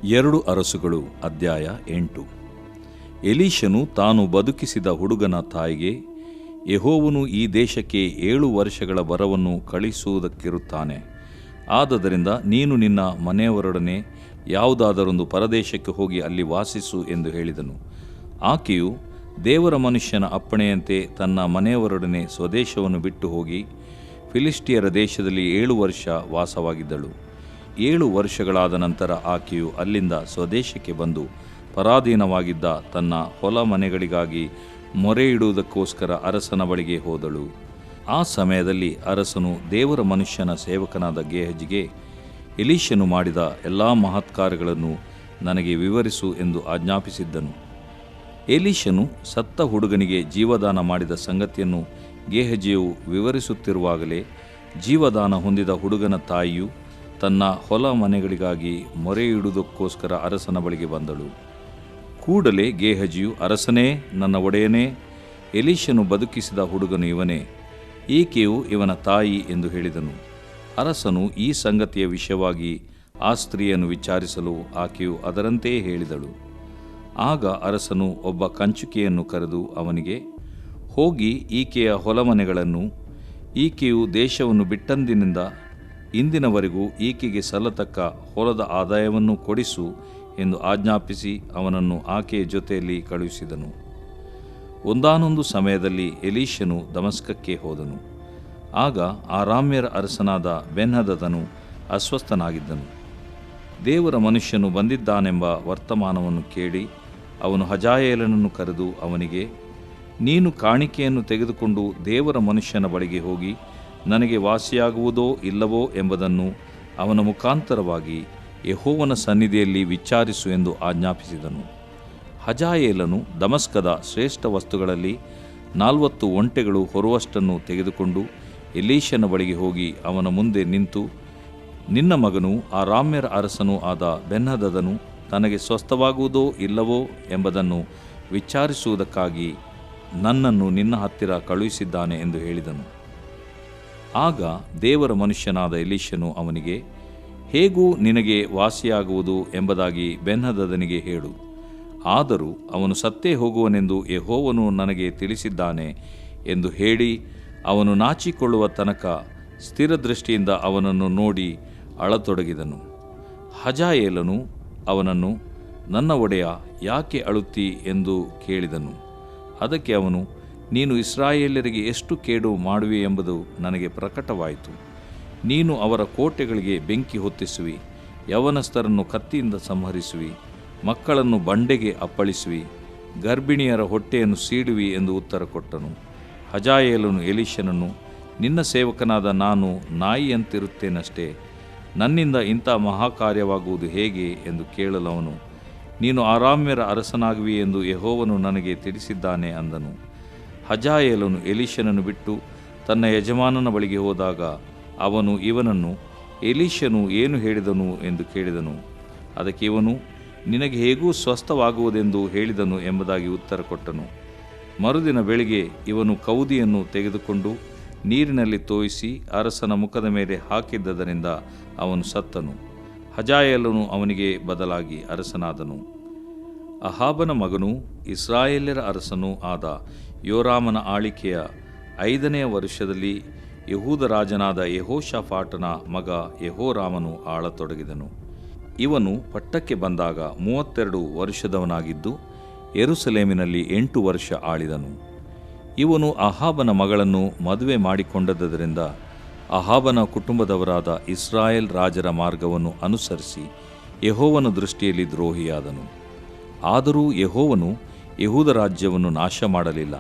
2 ಅರಸುಗಳು ಅಧ್ಯಾಯ 8. ಎಲೀಷನು ತಾನು ಬದುಕಿಸಿದ ಹುಡುಗನ ತಾಯಿಗೆ, ಯೆಹೋವನು ಈ ದೇಶಕ್ಕೆ 7 ವರ್ಷಗಳ ಬರವನ್ನು ಕಳಿಸುವುದಕ್ಕಿರುತ್ತಾನೆ. ಆದದರಿಂದ ನೀನು ನಿನ್ನ ಮನೆಯವರೊಡನೆ ಯಾವುದಾದರೊಂದು ಪರದೇಶಕ್ಕೆ ಹೋಗಿ ಅಲ್ಲಿ ವಾಸಿಸು ಎಂದು ಹೇಳಿದನು. ಆಕೆಯು ದೇವರ ಮನುಷ್ಯನ ಅಪ್ಪಣೆಯಂತೆ ತನ್ನ ಮನೆಯವರೊಡನೆ ಸ್ವದೇಶವನ್ನು ಬಿಟ್ಟು ಹೋಗಿ ಫಿಲಿಷ್ಟಿಯರ ದೇಶದಲ್ಲಿ 7 ವರ್ಷ ವಾಸವಾಗಿದ್ದಳು. 7 ವರ್ಷಗಳಾದ ನಂತರ ಆಕೆಯು ಅಲ್ಲಿಂದ ಸ್ವದೇಶಕ್ಕೆ ಬಂದು ಪರಾಧೀನವಾಗಿದ್ದ ತನ್ನ ಹೊಲ ಮನೆಗಳಿಗಾಗಿ ಮೊರೆಯಿಡುವುದಕ್ಕೋಸ್ಕರ ಅರಸನ ಬಳಿಗೆ ಹೋದಳು. ಆ ಸಮಯದಲ್ಲಿ ಅರಸನು ದೇವರ ಮನುಷ್ಯನ ಸೇವಕನಾದ ಗೇಹಜಿಗೆ, ಎಲೀಷನು ಮಾಡಿದ ಎಲ್ಲ ಮಹತ್ಕಾರ್ಯಗಳನ್ನು ನನಗೆ ವಿವರಿಸು ಎಂದು ಆಜ್ಞಾಪಿಸಿದ್ದನು. ಎಲೀಷನು ಸತ್ತ ಹುಡುಗನಿಗೆ ಜೀವದಾನ ಮಾಡಿದ ಸಂಗತಿಯನ್ನು ಗೇಹಜಿಯು ವಿವರಿಸುತ್ತಿರುವಾಗಲೇ ಜೀವದಾನ ಹೊಂದಿದ ಹುಡುಗನ ತಾಯಿಯು ತನ್ನ ಹೊಲ ಮನೆಗಳಿಗಾಗಿ ಮೊರೆಯಿಡುವುದಕ್ಕೋಸ್ಕರ ಅರಸನ ಬಳಿಗೆ ಬಂದಳು. ಕೂಡಲೇ ಗೇಹಜಿಯು, ಅರಸನೇ, ನನ್ನ ಒಡೆಯನೇ, ಎಲೀಷನು ಬದುಕಿಸಿದ ಹುಡುಗನು ಇವನೇ, ಈಕೆಯು ಇವನ ತಾಯಿ ಎಂದು ಹೇಳಿದನು. ಅರಸನು ಈ ಸಂಗತಿಯ ವಿಷಯವಾಗಿ ಆ ಸ್ತ್ರೀಯನ್ನು ವಿಚಾರಿಸಲು ಆಕೆಯು ಅದರಂತೆಯೇ ಹೇಳಿದಳು. ಆಗ ಅರಸನು ಒಬ್ಬ ಕಂಚುಕಿಯನ್ನು ಕರೆದು ಅವನಿಗೆ, ಹೋಗಿ ಈಕೆಯ ಹೊಲಮನೆಗಳನ್ನು, ಈಕೆಯು ದೇಶವನ್ನು ಬಿಟ್ಟಂದಿನಿಂದ ಇಂದಿನವರೆಗೂ ಈಕೆಗೆ ಸಲ್ಲತಕ್ಕ ಹೊಲದ ಆದಾಯವನ್ನು ಕೊಡಿಸು ಎಂದು ಆಜ್ಞಾಪಿಸಿ ಅವನನ್ನು ಆಕೆಯ ಜೊತೆಯಲ್ಲಿ ಕಳುಹಿಸಿದನು. ಒಂದಾನೊಂದು ಸಮಯದಲ್ಲಿ ಎಲೀಷನು ದಮಸ್ಕಕ್ಕೆ ಹೋದನು. ಆಗ ಅರಾಮ್ಯರ ಅರಸನಾದ ಬೆನ್ಹದದನು ಅಸ್ವಸ್ಥನಾಗಿದ್ದನು. ದೇವರ ಮನುಷ್ಯನು ಬಂದಿದ್ದಾನೆಂಬ ವರ್ತಮಾನವನ್ನು ಕೇಳಿ ಅವನು ಹಜಾಯೇಲನನ್ನು ಕರೆದು ಅವನಿಗೆ, ನೀನು ಕಾಣಿಕೆಯನ್ನು ತೆಗೆದುಕೊಂಡು ದೇವರ ಮನುಷ್ಯನ ಬಳಿಗೆ ಹೋಗಿ ನನಗೆ ವಾಸಿಯಾಗುವುದೋ ಇಲ್ಲವೋ ಎಂಬುದನ್ನು ಅವನ ಮುಖಾಂತರವಾಗಿ ಯೆಹೋವನ ಸನ್ನಿಧಿಯಲ್ಲಿ ವಿಚಾರಿಸು ಎಂದು ಆಜ್ಞಾಪಿಸಿದನು. ಹಜಾಯೇಲನು ದಮಸ್ಕದ ಶ್ರೇಷ್ಠ ವಸ್ತುಗಳಲ್ಲಿ 40 ಒಂಟೆಗಳು ಹೊರುವಷ್ಟನ್ನು ತೆಗೆದುಕೊಂಡು ಎಲೀಷನ ಬಳಿಗೆ ಹೋಗಿ ಅವನ ಮುಂದೆ ನಿಂತು, ನಿನ್ನ ಮಗನು ಅರಾಮ್ಯರ ಅರಸನೂ ಆದ ಬೆನ್ಹದದನು ತನಗೆ ಸ್ವಸ್ಥವಾಗುವುದೋ ಇಲ್ಲವೋ ಎಂಬುದನ್ನು ವಿಚಾರಿಸುವುದಕ್ಕಾಗಿ ನನ್ನನ್ನು ನಿನ್ನ ಹತ್ತಿರ ಕಳುಹಿಸಿದ್ದಾನೆ ಎಂದು ಹೇಳಿದನು. ಆಗ ದೇವರ ಮನುಷ್ಯನಾದ ಎಲೀಷನು ಅವನಿಗೆ, ಹೇಗೂ ನಿನಗೆ ವಾಸಿಯಾಗುವುದು ಎಂಬುದಾಗಿ ಬೆನ್ಹದದನಿಗೆ ಹೇಳು. ಆದರೂ ಅವನು ಸತ್ತೇ ಹೋಗುವನೆಂದು ಯೆಹೋವನು ನನಗೆ ತಿಳಿಸಿದ್ದಾನೆ ಎಂದು ಹೇಳಿ ಅವನು ನಾಚಿಕೊಳ್ಳುವ ತನಕ ಸ್ಥಿರದೃಷ್ಟಿಯಿಂದ ಅವನನ್ನು ನೋಡಿ ಅಳತೊಡಗಿದನು. ಹಜಾಯೇಲನು ಅವನನ್ನು, ನನ್ನ ಒಡೆಯ, ಯಾಕೆ ಅಳುತ್ತಿ ಎಂದು ಕೇಳಿದನು. ಅದಕ್ಕೆ ಅವನು, ನೀನು ಇಸ್ರಾಯೇಲ್ಯರಿಗೆ ಎಷ್ಟು ಕೇಡು ಮಾಡುವೆ ಎಂಬುದು ನನಗೆ ಪ್ರಕಟವಾಯಿತು. ನೀನು ಅವರ ಕೋಟೆಗಳಿಗೆ ಬೆಂಕಿ ಹೊತ್ತಿಸುವಿ, ಯೌವನಸ್ಥರನ್ನು ಕತ್ತಿಯಿಂದ ಸಂಹರಿಸುವಿ, ಮಕ್ಕಳನ್ನು ಬಂಡೆಗೆ ಅಪ್ಪಳಿಸುವಿ, ಗರ್ಭಿಣಿಯರ ಹೊಟ್ಟೆಯನ್ನು ಸೀಡುವಿ ಎಂದು ಉತ್ತರ ಕೊಟ್ಟನು. ಹಜಾಯೇಲನು ಎಲೀಷನನ್ನು, ನಿನ್ನ ಸೇವಕನಾದ ನಾನು ನಾಯಿಯಂತಿರುತ್ತೇನಷ್ಟೇ, ನನ್ನಿಂದ ಇಂಥ ಮಹಾಕಾರ್ಯವಾಗುವುದು ಹೇಗೆ ಎಂದು ಕೇಳಲು ಅವನು, ನೀನು ಅರಾಮ್ಯರ ಅರಸನಾಗುವಿ ಎಂದು ಯೆಹೋವನು ನನಗೆ ತಿಳಿಸಿದ್ದಾನೆ ಅಂದನು. ಹಜಾಯೇಲನು ಎಲೀಷನನ್ನು ಬಿಟ್ಟು ತನ್ನ ಯಜಮಾನನ ಬಳಿಗೆ ಹೋದಾಗ ಅವನು ಇವನನ್ನು, ಎಲೀಷನು ಏನು ಹೇಳಿದನು ಎಂದು ಕೇಳಿದನು. ಅದಕ್ಕೆ ಇವನು, ನಿನಗೆ ಹೇಗೂ ಸ್ವಸ್ಥವಾಗುವುದೆಂದು ಹೇಳಿದನು ಎಂಬುದಾಗಿ ಉತ್ತರ ಕೊಟ್ಟನು. ಮರುದಿನ ಬೆಳಿಗ್ಗೆ ಇವನು ಕೌದಿಯನ್ನು ತೆಗೆದುಕೊಂಡು ನೀರಿನಲ್ಲಿ ತೋಯಿಸಿ ಅರಸನ ಮುಖದ ಮೇಲೆ ಹಾಕಿದ್ದರಿಂದ ಅವನು ಸತ್ತನು. ಹಜಾಯೇಲನು ಅವನಿಗೆ ಬದಲಾಗಿ ಅರಸನಾದನು. ಅಹಾಬನ ಮಗನೂ ಇಸ್ರಾಯೇಲ್ಯರ ಅರಸನೂ ಆದ ಯೋರಾಮನ ಆಳಿಕೆಯ 5ನೇ ವರ್ಷದಲ್ಲಿ ಯೆಹೂದ ರಾಜನಾದ ಯೆಹೋಷಾಫಾಟನ ಮಗ ಯೆಹೋರಾಮನು ಆಳತೊಡಗಿದನು. ಇವನು ಪಟ್ಟಕ್ಕೆ ಬಂದಾಗ 32 ವರ್ಷದವನಾಗಿದ್ದು ಯೆರೂಸಲೇಮಿನಲ್ಲಿ 8 ವರ್ಷ ಆಳಿದನು. ಇವನು ಅಹಾಬನ ಮಗಳನ್ನು ಮದುವೆ ಮಾಡಿಕೊಂಡದ್ದರಿಂದ ಅಹಾಬನ ಕುಟುಂಬದವರಾದ ಇಸ್ರಾಯೇಲ್ ರಾಜರ ಮಾರ್ಗವನ್ನು ಅನುಸರಿಸಿ ಯೆಹೋವನ ದೃಷ್ಟಿಯಲ್ಲಿ ದ್ರೋಹಿಯಾದನು. ಆದರೂ ಯೆಹೋವನು ಯೆಹೂದ ರಾಜ್ಯವನ್ನು ನಾಶ ಮಾಡಲಿಲ್ಲ.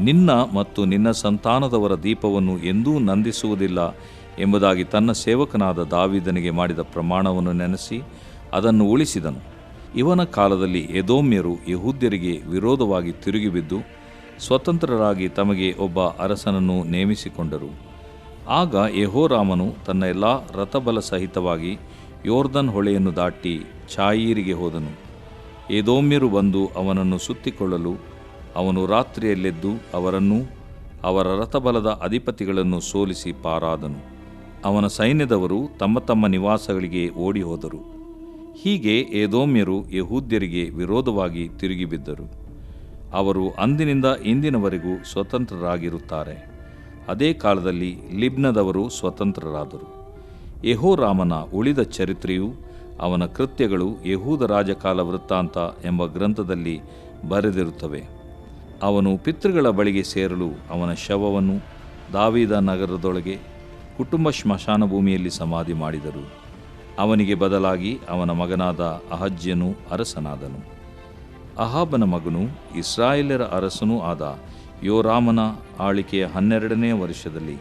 ನಿನ್ನ ಮತ್ತು ನಿನ್ನ ಸಂತಾನದವರ ದೀಪವನ್ನು ಎಂದೂ ನಂದಿಸುವುದಿಲ್ಲ ಎಂಬುದಾಗಿ ತನ್ನ ಸೇವಕನಾದ ದಾವೀದನಿಗೆ ಮಾಡಿದ ಪ್ರಮಾಣವನ್ನು ನೆನೆಸಿ ಅದನ್ನು ಉಳಿಸಿದನು. ಇವನ ಕಾಲದಲ್ಲಿ ಎದೋಮ್ಯರು ಯೆಹೂದ್ಯರಿಗೆ ವಿರೋಧವಾಗಿ ತಿರುಗಿಬಿದ್ದು ಸ್ವತಂತ್ರರಾಗಿ ತಮಗೆ ಒಬ್ಬ ಅರಸನನ್ನು ನೇಮಿಸಿಕೊಂಡರು. ಆಗ ಯೆಹೋರಾಮನು ತನ್ನ ಎಲ್ಲ ರಥಬಲ ಸಹಿತವಾಗಿ ಯೋರ್ದನ್ ಹೊಳೆಯನ್ನು ದಾಟಿ ಚಾಯೀರಿಗೆ ಹೋದನು. ಎದೋಮ್ಯರು ಬಂದು ಅವನನ್ನು ಸುತ್ತಿಕೊಳ್ಳಲು ಅವನು ರಾತ್ರಿಯಲ್ಲೆದ್ದು ಅವರನ್ನೂ ಅವರ ರಥಬಲದ ಅಧಿಪತಿಗಳನ್ನು ಸೋಲಿಸಿ ಪಾರಾದನು. ಅವನ ಸೈನ್ಯದವರು ತಮ್ಮ ತಮ್ಮ ನಿವಾಸಗಳಿಗೆ ಓಡಿ ಹೋದರು. ಹೀಗೆ ಏದೋಮ್ಯರು ಯೆಹೂದ್ಯರಿಗೆ ವಿರೋಧವಾಗಿ ತಿರುಗಿಬಿದ್ದರು. ಅವರು ಅಂದಿನಿಂದ ಇಂದಿನವರೆಗೂ ಸ್ವತಂತ್ರರಾಗಿರುತ್ತಾರೆ. ಅದೇ ಕಾಲದಲ್ಲಿ ಲಿಬ್ನದವರು ಸ್ವತಂತ್ರರಾದರು. ಯೆಹೋರಾಮನ ಉಳಿದ ಚರಿತ್ರೆಯು ಅವನ ಕೃತ್ಯಗಳು ಯೆಹೂದ ರಾಜಕಾಲ ವೃತ್ತಾಂತ ಎಂಬ ಗ್ರಂಥದಲ್ಲಿ ಬರೆದಿರುತ್ತವೆ. ಅವನು ಪಿತೃಗಳ ಬಳಿಗೆ ಸೇರಲು ಅವನ ಶವವನ್ನು ದಾವೀದ ನಗರದೊಳಗೆ ಕುಟುಂಬ ಸ್ಮಶಾನ ಭೂಮಿಯಲ್ಲಿ ಸಮಾಧಿ ಮಾಡಿದರು. ಅವನಿಗೆ ಬದಲಾಗಿ ಅವನ ಮಗನಾದ ಅಹಜ್ಯನು ಅರಸನಾದನು. ಅಹಾಬನ ಮಗನು ಇಸ್ರಾಯೇಲರ ಅರಸನೂ ಆದ ಯೋರಾಮನ ಆಳಿಕೆಯ 12ನೇ ವರ್ಷದಲ್ಲಿ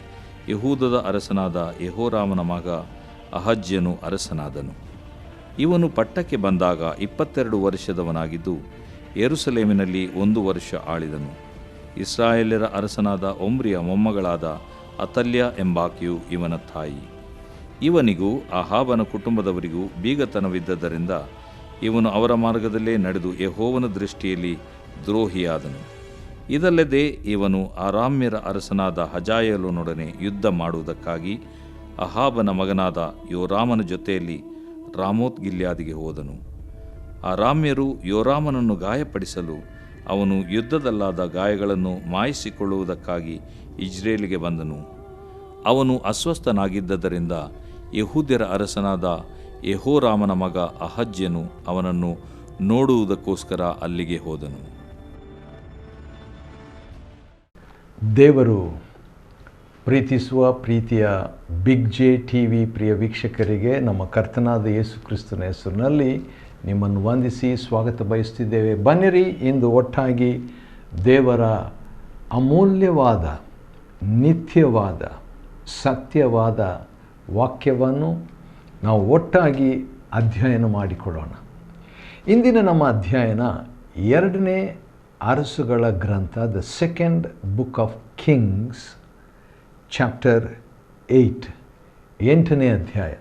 ಯೆಹೂದದ ಅರಸನಾದ ಯೆಹೋರಾಮನ ಮಗ ಅಹಜ್ಯನು ಅರಸನಾದನು. ಇವನು ಪಟ್ಟಕ್ಕೆ ಬಂದಾಗ 22 ವರ್ಷದವನಾಗಿದ್ದು ಯೆರೂಸಲೇಮಿನಲ್ಲಿ 1 ವರ್ಷ ಆಳಿದನು. ಇಸ್ರಾಯೇಲರ ಅರಸನಾದ ಒಮ್ರಿಯ ಮೊಮ್ಮಗಳಾದ ಅತಲ್ಯ ಎಂಬಾಕೆಯು ಇವನ ತಾಯಿ. ಇವನಿಗೂ ಅಹಾಬನ ಕುಟುಂಬದವರಿಗೂ ಬೀಗತನವಿದ್ದದರಿಂದ ಇವನು ಅವರ ಮಾರ್ಗದಲ್ಲೇ ನಡೆದು ಯೆಹೋವನ ದೃಷ್ಟಿಯಲ್ಲಿ ದ್ರೋಹಿಯಾದನು. ಇದಲ್ಲದೆ ಇವನು ಅರಾಮ್ಯರ ಅರಸನಾದ ಹಜಾಯೇಲನೊಡನೆ ಯುದ್ಧ ಮಾಡುವುದಕ್ಕಾಗಿ ಅಹಾಬನ ಮಗನಾದ ಯೋರಾಮನ ಜೊತೆಯಲ್ಲಿ ರಾಮೋತ್ ಗಿಲ್ಯಾದಿಗೆ ಹೋದನು. ಅರಾಮ್ಯರು ಯೋರಾಮನನ್ನು ಗಾಯಪಡಿಸಲು ಅವನು ಯುದ್ಧದಲ್ಲಾದ ಗಾಯಗಳನ್ನು ಮಾಯಿಸಿಕೊಳ್ಳುವುದಕ್ಕಾಗಿ ಇಜ್ರೇಲಿಗೆ ಬಂದನು. ಅವನು ಅಸ್ವಸ್ಥನಾಗಿದ್ದರಿಂದ ಯೆಹೂದ್ಯರ ಅರಸನಾದ ಯೆಹೋರಾಮನ ಮಗ ಅಹಜ್ಯನು ಅವನನ್ನು ನೋಡುವುದಕ್ಕೋಸ್ಕರ ಅಲ್ಲಿಗೆ ಹೋದನು. ದೇವರು ಪ್ರೀತಿಸುವ ಪ್ರೀತಿಯ ಬಿಗ್ ಜೆ ಟಿವಿ ಪ್ರಿಯ ವೀಕ್ಷಕರಿಗೆ ನಮ್ಮ ಕರ್ತನಾದ ಯೇಸು ಕ್ರಿಸ್ತನ ಹೆಸರಿನಲ್ಲಿ ನಿಮ್ಮನ್ನು ವಂದಿಸಿ ಸ್ವಾಗತ ಬಯಸ್ತಿದ್ದೇವೆ. ಬನ್ನಿರಿ, ಇಂದು ಒಟ್ಟಾಗಿ ದೇವರ ಅಮೂಲ್ಯವಾದ, ನಿತ್ಯವಾದ, ಸತ್ಯವಾದ ವಾಕ್ಯವನ್ನು ನಾವು ಒಟ್ಟಾಗಿ ಅಧ್ಯಯನ ಮಾಡಿಕೊಳ್ಳೋಣ. ಇಂದಿನ ನಮ್ಮ ಅಧ್ಯಯನ 2ನೇ ಅರಸುಗಳ ಗ್ರಂಥ, the second book of Kings, chapter 8, 8ನೇ ಅಧ್ಯಾಯ.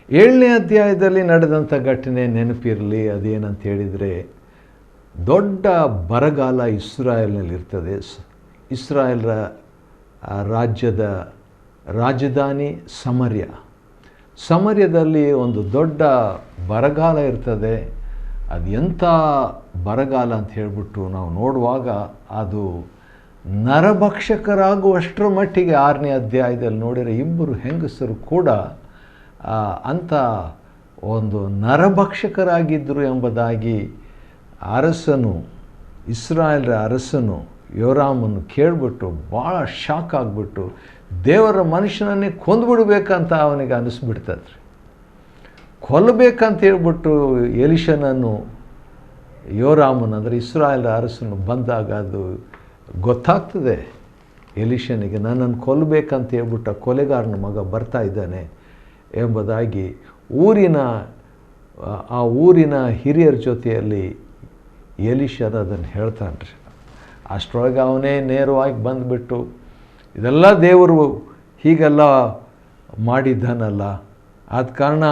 7ನೇ ಅಧ್ಯಾಯದಲ್ಲಿ ನಡೆದಂಥ ಘಟನೆ ನೆನಪಿರಲಿ. ಅದೇನಂತ ಹೇಳಿದರೆ, ದೊಡ್ಡ ಬರಗಾಲ ಇಸ್ರಾಯೇಲ್ನಲ್ಲಿರ್ತದೆ. ಇಸ್ರಾಯೇಲ್ರ ರಾಜ್ಯದ ರಾಜಧಾನಿ ಸಮರ್ಯದಲ್ಲಿ ಒಂದು ದೊಡ್ಡ ಬರಗಾಲ ಇರ್ತದೆ. ಅದು ಎಂಥ ಬರಗಾಲ ಅಂತ ಹೇಳಿಬಿಟ್ಟು ನಾವು ನೋಡುವಾಗ ಅದು ನರಭಕ್ಷಕರಾಗುವಷ್ಟರ ಮಟ್ಟಿಗೆ 6ನೇ ಅಧ್ಯಾಯದಲ್ಲಿ ನೋಡಿದರೆ ಇಬ್ಬರು ಹೆಂಗಸರು ಕೂಡ ಅಂಥ ಒಂದು ನರಭಕ್ಷಕರಾಗಿದ್ದರು ಎಂಬುದಾಗಿ ಇಸ್ರಾಯೇಲ್ರ ಅರಸನು ಯೋರಾಮನ್ನು ಕೇಳಿಬಿಟ್ಟು ಭಾಳ ಶಾಕ್ ಆಗಿಬಿಟ್ಟು ದೇವರ ಮನುಷ್ಯನನ್ನೇ ಕೊಂದುಬಿಡ್ಬೇಕಂತ ಅವನಿಗೆ ಅನ್ನಿಸ್ಬಿಡ್ತದ್ರಿ. ಕೊಲ್ಲಬೇಕಂತ ಹೇಳ್ಬಿಟ್ಟು ಎಲಿಷನನ್ನು ಯೋರಾಮನ್ ಅಂದರೆ ಇಸ್ರಾಯೇಲ್ ಅರಸನು ಬಂದಾಗ ಅದು ಗೊತ್ತಾಗ್ತದೆ ಎಲಿಷನಿಗೆ, ನನ್ನನ್ನು ಕೊಲ್ಲಬೇಕಂತ ಹೇಳ್ಬಿಟ್ಟು ಕೊಲೆಗಾರನ ಮಗ ಬರ್ತಾ ಇದ್ದಾನೆ ಎಂಬುದಾಗಿ ಊರಿನ ಹಿರಿಯರ ಜೊತೆಯಲ್ಲಿ ಎಲಿಷನ ಅದನ್ನು ಹೇಳ್ತಾನೆ ರೀ. ಅಷ್ಟರೊಳಗೆ ಅವನೇ ನೇರವಾಗಿ ಬಂದುಬಿಟ್ಟು, ಇದೆಲ್ಲ ದೇವರು ಹೀಗೆಲ್ಲ ಮಾಡಿದ್ದಾನಲ್ಲ, ಆದ ಕಾರಣ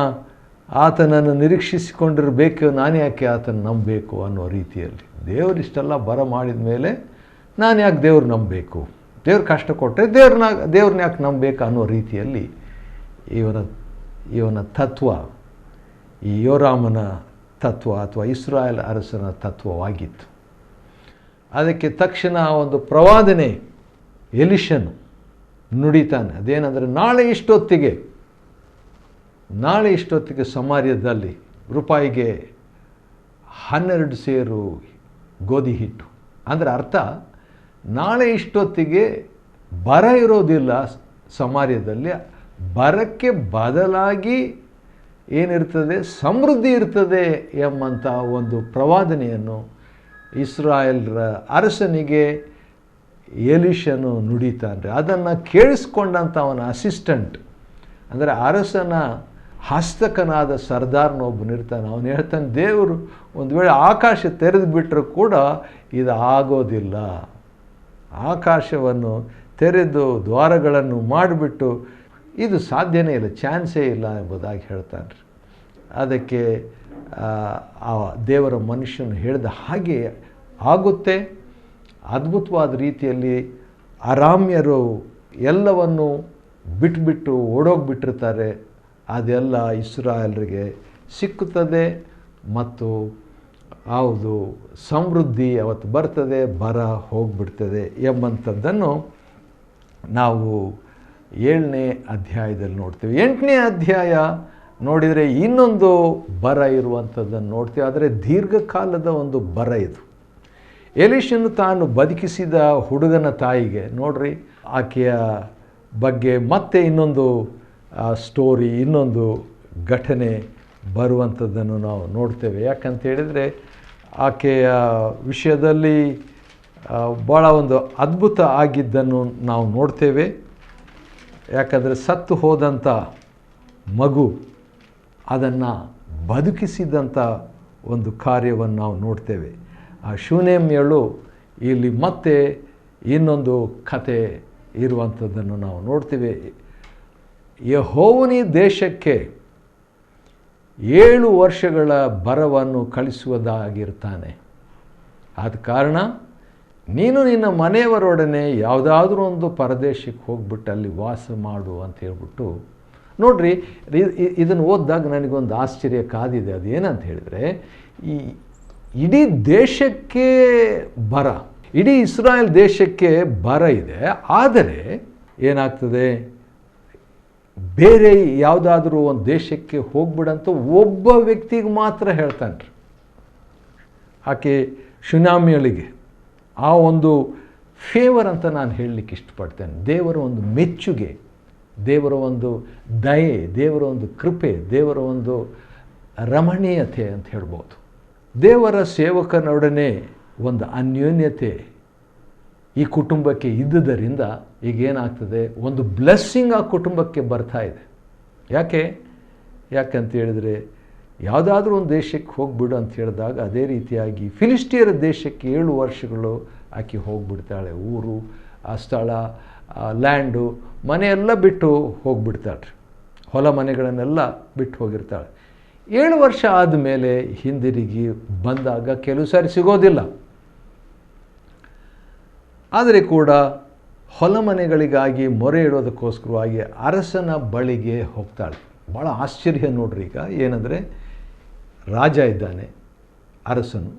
ಆತನನ್ನು ನಿರೀಕ್ಷಿಸಿಕೊಂಡಿರಬೇಕು, ನಾನು ಯಾಕೆ ಆತನ ನಂಬಬೇಕು ಅನ್ನೋ ರೀತಿಯಲ್ಲಿ, ದೇವರಿಷ್ಟೆಲ್ಲ ಬರ ಮಾಡಿದ ಮೇಲೆ ನಾನು ಯಾಕೆ ದೇವ್ರು ನಂಬಬೇಕು, ದೇವ್ರು ಕಷ್ಟ ಕೊಟ್ಟರೆ ದೇವ್ರನ್ನ ಯಾಕೆ ನಂಬಬೇಕು ಅನ್ನೋ ರೀತಿಯಲ್ಲಿ ಇವನ ತತ್ವ, ಈ ಯೋರಾಮನ ತತ್ವ ಅಥವಾ ಇಸ್ರಾಯೇಲ್ ಅರಸನ ತತ್ವವಾಗಿತ್ತು. ಅದಕ್ಕೆ ತಕ್ಷಣ ಒಂದು ಪ್ರವಾದನೆ ಎಲಿಷನು ನುಡಿತಾನೆ. ಅದೇನೆಂದರೆ, ನಾಳೆ ಇಷ್ಟೊತ್ತಿಗೆ ಸಮಾರ್ಯದಲ್ಲಿ ರೂಪಾಯಿಗೆ 12 ಸೇರು ಗೋಧಿ ಹಿಟ್ಟು. ಅಂದರೆ ಅರ್ಥ, ನಾಳೆ ಇಷ್ಟೊತ್ತಿಗೆ ಬರ ಇರೋದಿಲ್ಲ ಸಮಾರ್ಯದಲ್ಲಿ, ಬರಕ್ಕೆ ಬದಲಾಗಿ ಏನಿರ್ತದೆ, ಸಮೃದ್ಧಿ ಇರ್ತದೆ ಎಂಬಂಥ ಒಂದು ಪ್ರವಾದನೆಯನ್ನು ಇಸ್ರಾಯೇಲ್ರ ಅರಸನಿಗೆ ಎಲಿಷನು ನುಡಿತಾನೆ. ಅದನ್ನು ಕೇಳಿಸ್ಕೊಂಡಂಥ ಅವನ ಅಸಿಸ್ಟೆಂಟ್, ಅಂದರೆ ಅರಸನ ಹಸ್ತಕನಾದ ಸರ್ದಾರ್ನೊಬ್ಬನಿರ್ತಾನೆ. ಅವನು ಹೇಳ್ತಾನೆ, ದೇವರು ಒಂದು ವೇಳೆ ಆಕಾಶ ತೆರೆದು ಬಿಟ್ಟರೂ ಕೂಡ ಇದು ಆಗೋದಿಲ್ಲ, ಆಕಾಶವನ್ನು ತೆರೆದು ದ್ವಾರಗಳನ್ನು ಮಾಡಿಬಿಟ್ಟು ಇದು ಸಾಧ್ಯನೇ ಇಲ್ಲ, ಚಾನ್ಸೇ ಇಲ್ಲ ಎಂಬುದಾಗಿ ಹೇಳ್ತಾನೆ. ಅದಕ್ಕೆ ಆ ದೇವರ ಮನುಷ್ಯನು ಹೇಳಿದ ಹಾಗೆ ಆಗುತ್ತೆ. ಅದ್ಭುತವಾದ ರೀತಿಯಲ್ಲಿ ಅರಾಮ್ಯರು ಎಲ್ಲವನ್ನು ಬಿಟ್ಬಿಟ್ಟು ಓಡೋಗ್ಬಿಟ್ಟಿರ್ತಾರೆ. ಅದೆಲ್ಲ ಇಸ್ರಾಯೇಲ್ರಿಗೆ ಸಿಕ್ಕುತ್ತದೆ ಮತ್ತು ಯಾವುದು ಸಮೃದ್ಧಿ ಅವತ್ತು ಬರ್ತದೆ, ಬರ ಹೋಗಿಬಿಡ್ತದೆ ಎಂಬಂಥದ್ದನ್ನು ನಾವು 7ನೇ ಅಧ್ಯಾಯದಲ್ಲಿ ನೋಡ್ತೀವಿ. 8ನೇ ಅಧ್ಯಾಯ ನೋಡಿದರೆ ಇನ್ನೊಂದು ಬರ ಇರುವಂಥದ್ದನ್ನು ನೋಡ್ತೀವಿ. ಆದರೆ ದೀರ್ಘಕಾಲದ ಒಂದು ಬರ ಇದು. ಎಲೀಷನು ತಾನು ಬದುಕಿಸಿದ ಹುಡುಗನ ತಾಯಿಗೆ ನೋಡ್ರಿ, ಆಕೆಯ ಬಗ್ಗೆ ಮತ್ತೆ ಇನ್ನೊಂದು ಸ್ಟೋರಿ, ಇನ್ನೊಂದು ಘಟನೆ ಬರುವಂಥದ್ದನ್ನು ನಾವು ನೋಡ್ತೇವೆ. ಯಾಕಂತ ಹೇಳಿದರೆ ಆಕೆಯ ವಿಷಯದಲ್ಲಿ ಭಾಳ ಒಂದು ಅದ್ಭುತ ಆಗಿದ್ದನ್ನು ನಾವು ನೋಡ್ತೇವೆ. ಯಾಕಂದರೆ ಸತ್ತು ಹೋದಂಥ ಮಗು ಅದನ್ನು ಬದುಕಿಸಿದಂಥ ಒಂದು ಕಾರ್ಯವನ್ನು ನಾವು ನೋಡ್ತೇವೆ. ಆ ಶೂನೇಮ್ಯಳು ಇಲ್ಲಿ ಮತ್ತೆ ಇನ್ನೊಂದು ಕತೆ ಇರುವಂಥದ್ದನ್ನು ನಾವು ನೋಡ್ತೀವಿ. ಯೆಹೋವನ ದೇಶಕ್ಕೆ 7 ವರ್ಷಗಳ ಬರವನ್ನು ಕಳಿಸುವುದಾಗಿರ್ತಾನೆ. ಆದ ಕಾರಣ ನೀನು ನಿನ್ನ ಮನೆಯವರೊಡನೆ ಯಾವುದಾದ್ರೂ ಒಂದು ಪರದೇಶಕ್ಕೆ ಹೋಗ್ಬಿಟ್ಟು ಅಲ್ಲಿ ವಾಸ ಮಾಡು ಅಂತ ಹೇಳ್ಬಿಟ್ಟು ನೋಡ್ರಿ. ಇದನ್ನು ಓದಿದಾಗ ನನಗೊಂದು ಆಶ್ಚರ್ಯ ಕಾದಿದೆ. ಅದು ಏನಂತ ಹೇಳಿದರೆ, ಈ ಇಡೀ ದೇಶಕ್ಕೆ ಬರ, ಇಡೀ ಇಸ್ರಾಯೇಲ್ ದೇಶಕ್ಕೆ ಬರ ಇದೆ. ಆದರೆ ಏನಾಗ್ತದೆ, ಬೇರೆ ಯಾವುದಾದ್ರೂ ಒಂದು ದೇಶಕ್ಕೆ ಹೋಗ್ಬಿಡಂತ ಒಬ್ಬ ವ್ಯಕ್ತಿಗೆ ಮಾತ್ರ ಹೇಳ್ತಾನೆ ರೀ. ಆಕೆ ಶುನಾಮಿಯಳಿಗೆ ಆ ಒಂದು ಫೇವರ್ ಅಂತ ನಾನು ಹೇಳಲಿಕ್ಕೆ ಇಷ್ಟಪಡ್ತೇನೆ. ದೇವರ ಒಂದು ಮೆಚ್ಚುಗೆ, ದೇವರ ಒಂದು ದಯೆ, ದೇವರ ಒಂದು ಕೃಪೆ, ದೇವರ ಒಂದು ರಮಣೀಯತೆ ಅಂತ ಹೇಳ್ಬೋದು. ದೇವರ ಸೇವಕನೊಡನೆ ಒಂದು ಅನ್ಯೋನ್ಯತೆ ಈ ಕುಟುಂಬಕ್ಕೆ ಇದ್ದುದರಿಂದ ಈಗೇನಾಗ್ತದೆ, ಒಂದು ಬ್ಲೆಸ್ಸಿಂಗ್ ಆ ಕುಟುಂಬಕ್ಕೆ ಬರ್ತಾ ಇದೆ. ಯಾಕಂತ ಹೇಳಿದರೆ, ಯಾವುದಾದ್ರೂ ಒಂದು ದೇಶಕ್ಕೆ ಹೋಗಿಬಿಡು ಅಂತ ಹೇಳಿದಾಗ ಅದೇ ರೀತಿಯಾಗಿ ಫಿಲಿಸ್ಟಿಯರ ದೇಶಕ್ಕೆ 7 ವರ್ಷಗಳು ಆಕೆ ಹೋಗಿಬಿಡ್ತಾಳೆ. ಊರು, ಆ ಸ್ಥಳ, ಲ್ಯಾಂಡು, ಮನೆಯೆಲ್ಲ ಬಿಟ್ಟು ಹೋಗಿಬಿಡ್ತಾಳೆ. ಹೊಲ ಮನೆಗಳನ್ನೆಲ್ಲ ಬಿಟ್ಟು ಹೋಗಿರ್ತಾಳೆ. 7 ವರ್ಷ ಆದಮೇಲೆ ಹಿಂದಿರುಗಿ ಬಂದಾಗ ಕೆಲವು ಸಾರಿ ಸಿಗೋದಿಲ್ಲ. ಆದರೆ ಕೂಡ ಹೊಲ ಮನೆಗಳಿಗಾಗಿ ಮೊರೆ ಇಡೋದಕ್ಕೋಸ್ಕರವಾಗಿ ಅರಸನ ಬಳಿಗೆ ಹೋಗ್ತಾಳೆ. ಭಾಳ ಆಶ್ಚರ್ಯ ನೋಡ್ರಿ. ಈಗ ಏನಂದರೆ, ರಾಜ ಇದ್ದಾನೆ, ಅರಸನು,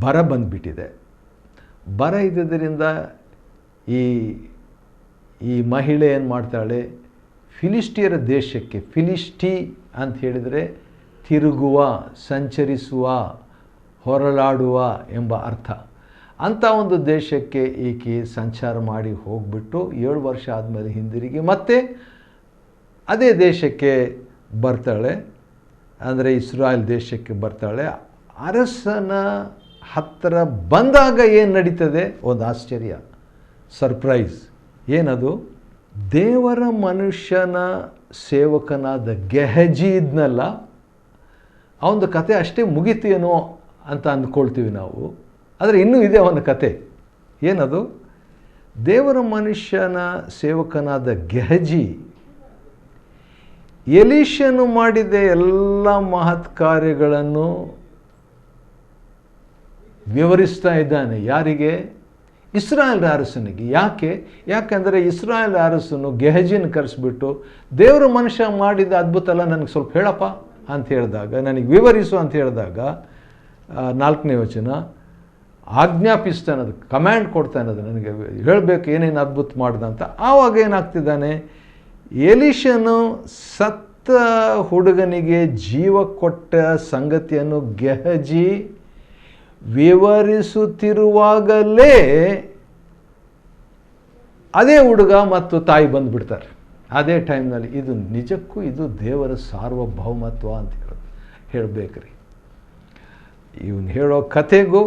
ಬರ ಬಂದುಬಿಟ್ಟಿದೆ. ಬರ ಇದ್ದುದರಿಂದ ಈ ಮಹಿಳೆ ಏನು ಮಾಡ್ತಾಳೆ, ಫಿಲಿಸ್ಟಿಯರ ದೇಶಕ್ಕೆ, ಫಿಲಿಸ್ಟಿ ಅಂತ ಹೇಳಿದರೆ ತಿರುಗುವ, ಸಂಚರಿಸುವ, ಹೊರಳಾಡುವ ಎಂಬ ಅರ್ಥ. ಅಂಥ ಒಂದು ದೇಶಕ್ಕೆ ಈಕೆ ಸಂಚಾರ ಮಾಡಿ ಹೋಗಿಬಿಟ್ಟು 7 ವರ್ಷ ಆದಮೇಲೆ ಹಿಂದಿರುಗಿ ಮತ್ತೆ ಅದೇ ದೇಶಕ್ಕೆ ಬರ್ತಾಳೆ. ಅಂದರೆ ಇಸ್ರಾಯೇಲ್ ದೇಶಕ್ಕೆ ಬರ್ತಾಳೆ. ಅರಸನ ಹತ್ತಿರ ಬಂದಾಗ ಏನು ನಡೀತದೆ, ಒಂದು ಆಶ್ಚರ್ಯ, ಸರ್ಪ್ರೈಸ್. ಏನದು, ದೇವರ ಮನುಷ್ಯನ ಸೇವಕನಾದ ಗೆಹಜಿ ಇದ್ನಲ್ಲ, ಅವನ ಕತೆ ಅಷ್ಟೇ ಮುಗಿತೇನೋ ಅಂತ ಅಂದ್ಕೊಳ್ತೀವಿ ನಾವು. ಆದರೆ ಇನ್ನೂ ಇದೆ ಅವನ ಕತೆ. ಏನದು, ದೇವರ ಮನುಷ್ಯನ ಸೇವಕನಾದ ಗೆಹಜಿ ಎಲೀಷನು ಮಾಡಿದ ಎಲ್ಲ ಮಹತ್ ಕಾರ್ಯಗಳನ್ನು ವಿವರಿಸ್ತಾ ಇದ್ದಾನೆ. ಯಾರಿಗೆ? ಇಸ್ರಾಯೇಲ್ ಅರಸನಿಗೆ. ಯಾಕೆಂದರೆ ಇಸ್ರಾಯೇಲ್ ಅರಸನು ಗೆಹಜಿನ ಕರೆಸ್ಬಿಟ್ಟು, ದೇವರ ಮನುಷ್ಯ ಮಾಡಿದ ಅದ್ಭುತ ಎಲ್ಲ ನನಗೆ ಸ್ವಲ್ಪ ಹೇಳಪ್ಪ ಅಂತ ಹೇಳಿದಾಗ, ನನಗೆ ವಿವರಿಸು ಅಂತ ಹೇಳಿದಾಗ 4ನೇ ವಚನ, ಆಜ್ಞಾಪಿಸ್ತಾನೆ, ಅದು ಕಮ್ಯಾಂಡ್ ಕೊಡ್ತಾನೆ, ಅದು ನನಗೆ ಹೇಳಬೇಕು ಏನೇನು ಅದ್ಭುತ ಮಾಡ್ದಂತ. ಆವಾಗ ಏನಾಗ್ತಿದ್ದಾನೆ, ಎಲೀಷನು ಸತ್ತ ಹುಡುಗನಿಗೆ ಜೀವ ಕೊಟ್ಟ ಸಂಗತಿಯನ್ನು ಗೆಹಜಿ ವಿವರಿಸುತ್ತಿರುವಾಗಲೇ ಅದೇ ಹುಡುಗ ಮತ್ತು ತಾಯಿ ಬಂದುಬಿಡ್ತಾರೆ ಅದೇ ಟೈಮ್ನಲ್ಲಿ. ಇದು ನಿಜಕ್ಕೂ ಇದು ದೇವರ ಸಾರ್ವಭೌಮತ್ವ ಅಂತ ಹೇಳಬೇಕ್ರಿ. ಇವನು ಹೇಳೋ ಕಥೆಗೂ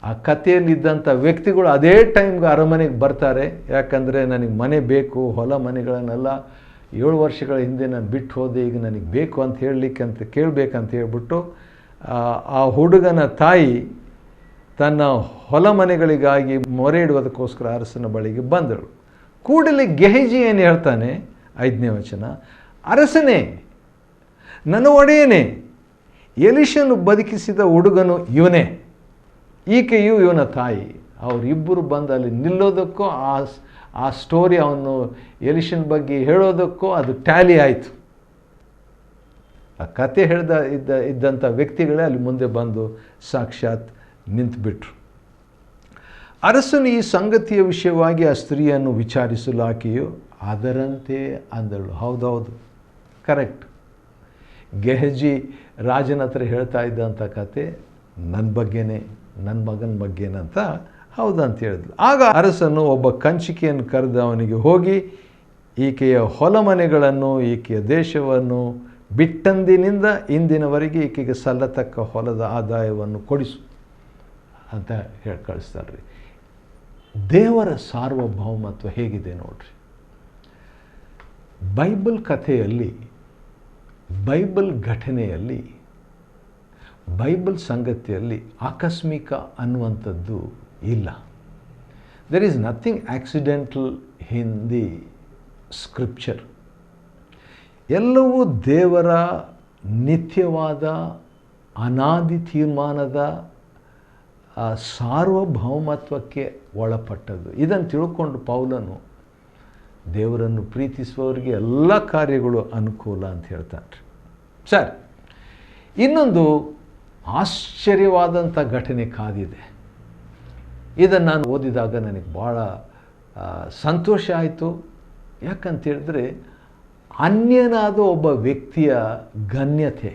ಆ ಕಥೆಯಲ್ಲಿದ್ದಂಥ ವ್ಯಕ್ತಿಗಳು ಅದೇ ಟೈಮ್ಗೆ ಅರಮನೆಗೆ ಬರ್ತಾರೆ. ಯಾಕಂದರೆ ನನಗೆ ಮನೆ ಬೇಕು, ಹೊಲ ಮನೆಗಳನ್ನೆಲ್ಲ 7 ವರ್ಷಗಳ ಹಿಂದೆ ನಾನು ಬಿಟ್ಟು ಹೋದೆ, ಈಗ ನನಗೆ ಬೇಕು ಅಂತ ಕೇಳಬೇಕಂತ ಹೇಳ್ಬಿಟ್ಟು ಆ ಹುಡುಗನ ತಾಯಿ ತನ್ನ ಹೊಲ ಮನೆಗಳಿಗಾಗಿ ಮೊರೆ ಇಡುವುದಕ್ಕೋಸ್ಕರ ಅರಸನ ಬಳಿಗೆ ಬಂದಳು. ಕೂಡಲೇ ಗೆಹಜಿ ಏನು ಹೇಳ್ತಾನೆ, 5ನೇ ವಚನ, ಅರಸನೇ, ನನ್ನ ಒಡೆಯನೇ, ಎಲೀಷನು ಬದುಕಿಸಿದ ಹುಡುಗನು ಇವನೇ, ಈಕೆಯು ಇವನ ತಾಯಿ. ಅವರಿಬ್ಬರು ಬಂದು ಅಲ್ಲಿ ನಿಲ್ಲೋದಕ್ಕೂ ಆ ಸ್ಟೋರಿ ಅವನು ಎಲೀಷನ ಬಗ್ಗೆ ಹೇಳೋದಕ್ಕೂ ಅದು ಟ್ಯಾಲಿ ಆಯಿತು. ಆ ಕತೆ ಇದ್ದಂಥ ವ್ಯಕ್ತಿಗಳೇ ಅಲ್ಲಿ ಮುಂದೆ ಬಂದು ಸಾಕ್ಷಾತ್ ನಿಂತುಬಿಟ್ರು. ಅರಸನು ಈ ಸಂಗತಿಯ ವಿಷಯವಾಗಿ ಆ ಸ್ತ್ರೀಯನ್ನು ವಿಚಾರಿಸಲು ಆಕೆಯು ಅದರಂತೆ ಅಂದಳು. ಹೌದೌದು, ಕರೆಕ್ಟ್. ಗೆಹಜಿ ರಾಜನ ಹತ್ರ ಹೇಳ್ತಾ ಇದ್ದಂಥ ಕತೆ ನನ್ನ ಬಗ್ಗೆನೇ, ನನ್ನ ಮಗನ ಬಗ್ಗೆನಂತ ಹೌದಂತ ಹೇಳಿದ್ಲು. ಆಗ ಅರಸನು ಒಬ್ಬ ಕಂಚಿಕೆಯನ್ನು ಕರೆದು ಅವನಿಗೆ ಹೋಗಿ ಈಕೆಯ ಹೊಲಮನೆಗಳನ್ನು, ಈಕೆಯ ದೇಶವನ್ನು ಬಿಟ್ಟಂದಿನಿಂದ ಇಂದಿನವರೆಗೆ ಈಕೆಗೆ ಸಲ್ಲತಕ್ಕ ಹೊಲದ ಆದಾಯವನ್ನು ಕೊಡಿಸು ಅಂತ ಹೇಳಿ ಕಳಿಸ್ತಾರೆ ರೀ. ದೇವರ ಸಾರ್ವಭೌಮತ್ವ ಹೇಗಿದೆ ನೋಡ್ರಿ. ಬೈಬಲ್ ಕಥೆಯಲ್ಲಿ, ಬೈಬಲ್ ಘಟನೆಯಲ್ಲಿ, ಬೈಬಲ್ ಸಂಗತಿಯಲ್ಲಿ ಆಕಸ್ಮಿಕ ಅನ್ನುವಂಥದ್ದು ಇಲ್ಲ. There is nothing accidental in the scripture. ಎಲ್ಲವೂ ದೇವರ ನಿತ್ಯವಾದ ಅನಾದಿ ತೀರ್ಮಾನದ ಸಾರ್ವಭೌಮತ್ವಕ್ಕೆ ಒಳಪಟ್ಟದ್ದು. ಇದನ್ನು ತಿಳ್ಕೊಂಡು ಪೌಲನು ದೇವರನ್ನು ಪ್ರೀತಿಸುವವರಿಗೆ ಎಲ್ಲ ಕಾರ್ಯಗಳು ಅನುಕೂಲ ಅಂತ ಹೇಳ್ತಾನೆ. ಸರಿ, ಇನ್ನೊಂದು ಆಶ್ಚರ್ಯವಾದಂಥ ಘಟನೆ ಕಾದಿದೆ. ಇದನ್ನು ನಾನು ಓದಿದಾಗ ನನಗೆ ಭಾಳ ಸಂತೋಷ ಆಯಿತು. ಯಾಕಂತೇಳಿದ್ರೆ ಅನ್ಯನಾದ ಒಬ್ಬ ವ್ಯಕ್ತಿಯ ಗಣ್ಯತೆ,